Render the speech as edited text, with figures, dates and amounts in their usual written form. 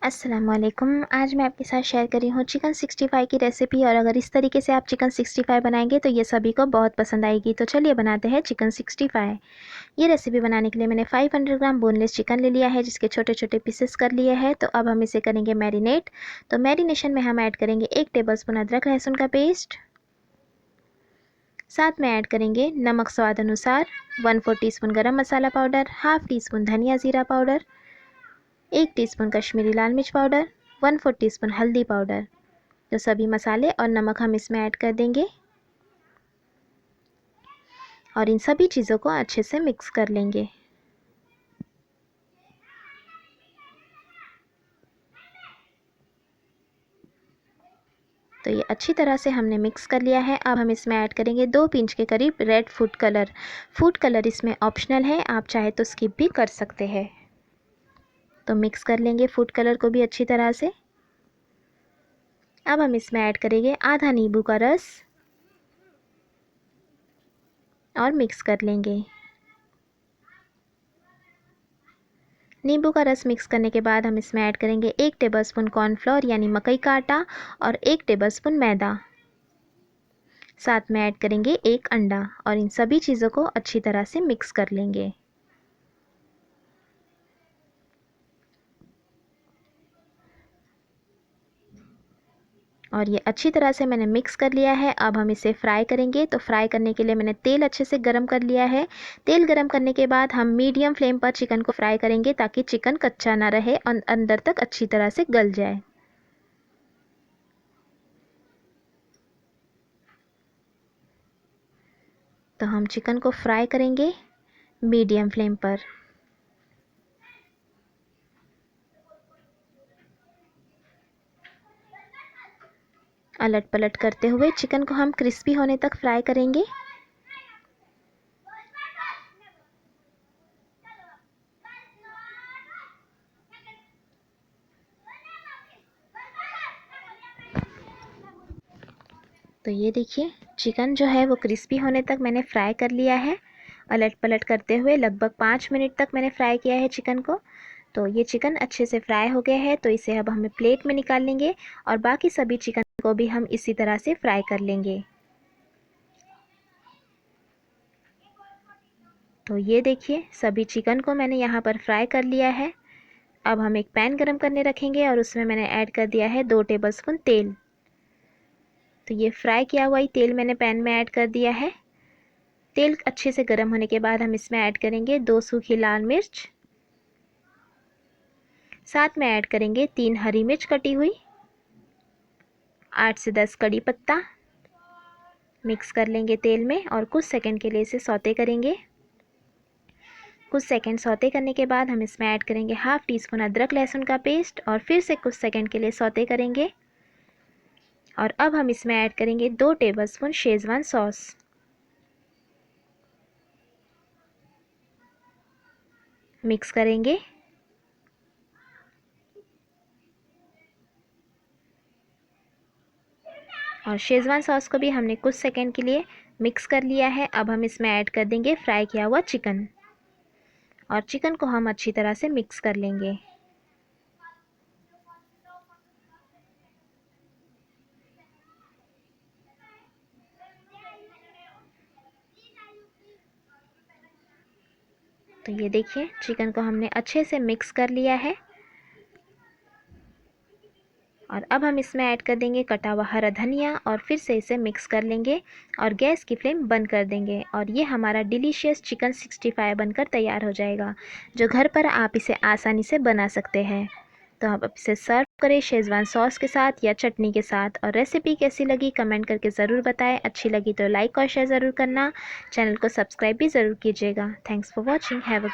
अस्सलामुअलैकुम। आज मैं आपके साथ शेयर कर रही हूँ चिकन 65 की रेसिपी। और अगर इस तरीके से आप चिकन 65 बनाएंगे तो ये सभी को बहुत पसंद आएगी। तो चलिए बनाते हैं चिकन 65। ये रेसिपी बनाने के लिए मैंने 500 ग्राम बोनलेस चिकन ले लिया है, जिसके छोटे छोटे पीसेस कर लिए हैं। तो अब हम इसे करेंगे मैरिनेट। तो मैरिनेशन में हम ऐड करेंगे 1 टेबलस्पून अदरक लहसुन का पेस्ट, साथ में ऐड करेंगे नमक स्वाद अनुसार, 1/4 टीस्पून गरम मसाला पाउडर, हाफ टी स्पून धनिया ज़ीरा पाउडर, 1 टीस्पून कश्मीरी लाल मिर्च पाउडर, 1/4 टीस्पून हल्दी पाउडर। तो सभी मसाले और नमक हम इसमें ऐड कर देंगे और इन सभी चीज़ों को अच्छे से मिक्स कर लेंगे। तो ये अच्छी तरह से हमने मिक्स कर लिया है। अब हम इसमें ऐड करेंगे 2 पिंच के करीब red food colour. Food colour इसमें ऑप्शनल है, आप चाहे तो स्किप भी कर सकते हैं। तो मिक्स कर लेंगे फूड कलर को भी अच्छी तरह से। अब हम इसमें ऐड करेंगे आधा नींबू का रस और मिक्स कर लेंगे। नींबू का रस मिक्स करने के बाद हम इसमें ऐड करेंगे 1 टेबलस्पून कॉर्नफ्लोर यानी मकई का आटा और 1 टेबलस्पून मैदा। साथ में ऐड करेंगे 1 अंडा और इन सभी चीज़ों को अच्छी तरह से मिक्स कर लेंगे। और ये अच्छी तरह से मैंने मिक्स कर लिया है। अब हम इसे फ्राई करेंगे। तो फ्राई करने के लिए मैंने तेल अच्छे से गरम कर लिया है। तेल गरम करने के बाद हम मीडियम फ्लेम पर चिकन को फ्राई करेंगे ताकि चिकन कच्चा ना रहे और अंदर तक अच्छी तरह से गल जाए। तो हम चिकन को फ्राई करेंगे मीडियम फ्लेम पर। अलट पलट करते हुए चिकन को हम क्रिस्पी होने तक फ्राई करेंगे। तो ये देखिए चिकन जो है वो क्रिस्पी होने तक मैंने फ्राई कर लिया है। अलट पलट करते हुए लगभग 5 मिनट तक मैंने फ्राई किया है चिकन को। तो ये चिकन अच्छे से फ्राई हो गया है। तो इसे अब हमें प्लेट में निकाल लेंगे और बाकी सभी चिकन को भी हम इसी तरह से फ्राई कर लेंगे। तो ये देखिए सभी चिकन को मैंने यहाँ पर फ्राई कर लिया है। अब हम एक पैन गरम करने रखेंगे और उसमें मैंने ऐड कर दिया है 2 टेबलस्पून तेल। तो ये फ्राई किया हुआ ही तेल मैंने पैन में ऐड कर दिया है। तेल अच्छे से गर्म होने के बाद हम इसमें ऐड करेंगे 2 सूखी लाल मिर्च, साथ में ऐड करेंगे 3 हरी मिर्च कटी हुई, 8 से 10 कड़ी पत्ता। मिक्स कर लेंगे तेल में और कुछ सेकंड के लिए इसे सौते करेंगे। कुछ सेकंड सौते करने के बाद हम इसमें ऐड करेंगे हाफ टी स्पून अदरक लहसुन का पेस्ट और फिर से कुछ सेकंड के लिए सौते करेंगे। और अब हम इसमें ऐड करेंगे 2 टेबलस्पून शेजवान सॉस। मिक्स करेंगे और शेजवान सॉस को भी हमने कुछ सेकंड के लिए मिक्स कर लिया है। अब हम इसमें ऐड कर देंगे फ्राई किया हुआ चिकन और चिकन को हम अच्छी तरह से मिक्स कर लेंगे। तो ये देखिए चिकन को हमने अच्छे से मिक्स कर लिया है और अब हम इसमें ऐड कर देंगे कटा हुआ हरा धनिया और फिर से इसे मिक्स कर लेंगे और गैस की फ्लेम बंद कर देंगे। और ये हमारा डिलीशियस चिकन 65 बनकर तैयार हो जाएगा, जो घर पर आप इसे आसानी से बना सकते हैं। तो आप इसे सर्व करें शेजवान सॉस के साथ या चटनी के साथ। और रेसिपी कैसी लगी कमेंट करके ज़रूर बताएं। अच्छी लगी तो लाइक और शेयर ज़रूर करना। चैनल को सब्सक्राइब भी ज़रूर कीजिएगा। Thanks for watching. Have a